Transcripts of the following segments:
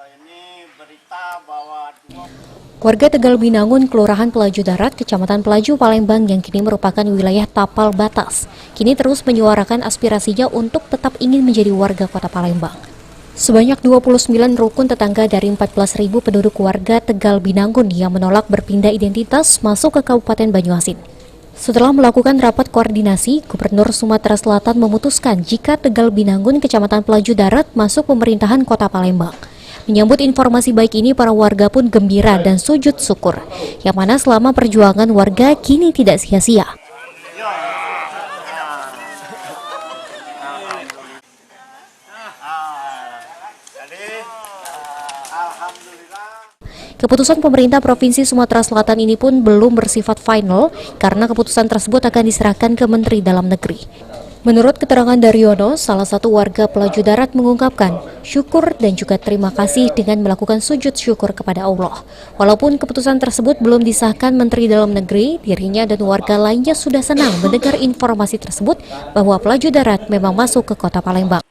Ini berita bahwa Warga Tegal Binangun, Kelurahan Pelaju Darat, Kecamatan Pelaju, Palembang yang kini merupakan wilayah tapal batas, kini terus menyuarakan aspirasinya untuk tetap ingin menjadi warga Kota Palembang. Sebanyak 29 rukun tetangga dari 14.000 penduduk warga Tegal Binangun yang menolak berpindah identitas masuk ke Kabupaten Banyuasin. Setelah melakukan rapat koordinasi, Gubernur Sumatera Selatan memutuskan jika Tegal Binangun, Kecamatan Pelaju Darat masuk pemerintahan Kota Palembang. Menyambut informasi baik ini, para warga pun gembira dan sujud syukur, yang mana selama perjuangan warga kini tidak sia-sia. Keputusan pemerintah Provinsi Sumatera Selatan ini pun belum bersifat final karena keputusan tersebut akan diserahkan ke Menteri Dalam Negeri. Menurut keterangan Daryono, salah satu warga Pelaju Darat mengungkapkan syukur dan juga terima kasih dengan melakukan sujud syukur kepada Allah. Walaupun keputusan tersebut belum disahkan Menteri Dalam Negeri, dirinya dan warga lainnya sudah senang mendengar informasi tersebut bahwa Pelaju Darat memang masuk ke Kota Palembang.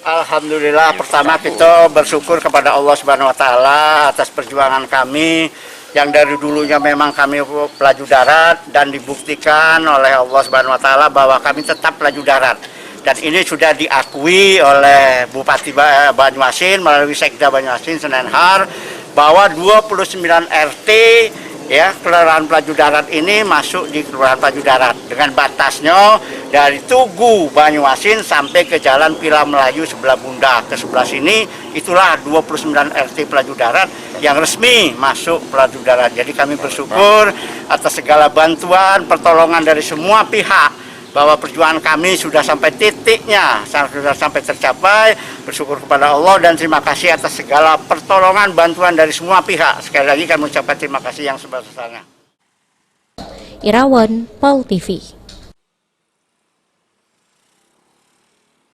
Alhamdulillah, pertama kita bersyukur kepada Allah Subhanahu wa Ta'ala atas perjuangan kami yang dari dulunya memang kami Pelaju Darat dan dibuktikan oleh Allah Subhanahu wa Ta'ala bahwa kami tetap Pelaju Darat. Dan ini sudah diakui oleh Bupati Banyuasin melalui Sekda Banyuasin Senenhar bahwa 29 RT ya Kelurahan Pelaju Darat ini masuk di Kelurahan Pelaju Darat dengan batasnya dari Tugu Banyuasin sampai ke Jalan Pila Melayu sebelah Bunda ke sebelah sini, itulah 29 RT Pelaju Darat yang resmi masuk Pelaju Darat. Jadi kami bersyukur atas segala bantuan, pertolongan dari semua pihak bahwa perjuangan kami sudah sampai titiknya, sudah sampai tercapai. Bersyukur kepada Allah dan terima kasih atas segala pertolongan, bantuan dari semua pihak. Sekali lagi kami ucapkan terima kasih yang sebesar-besarnya. Irawan, PAL TV.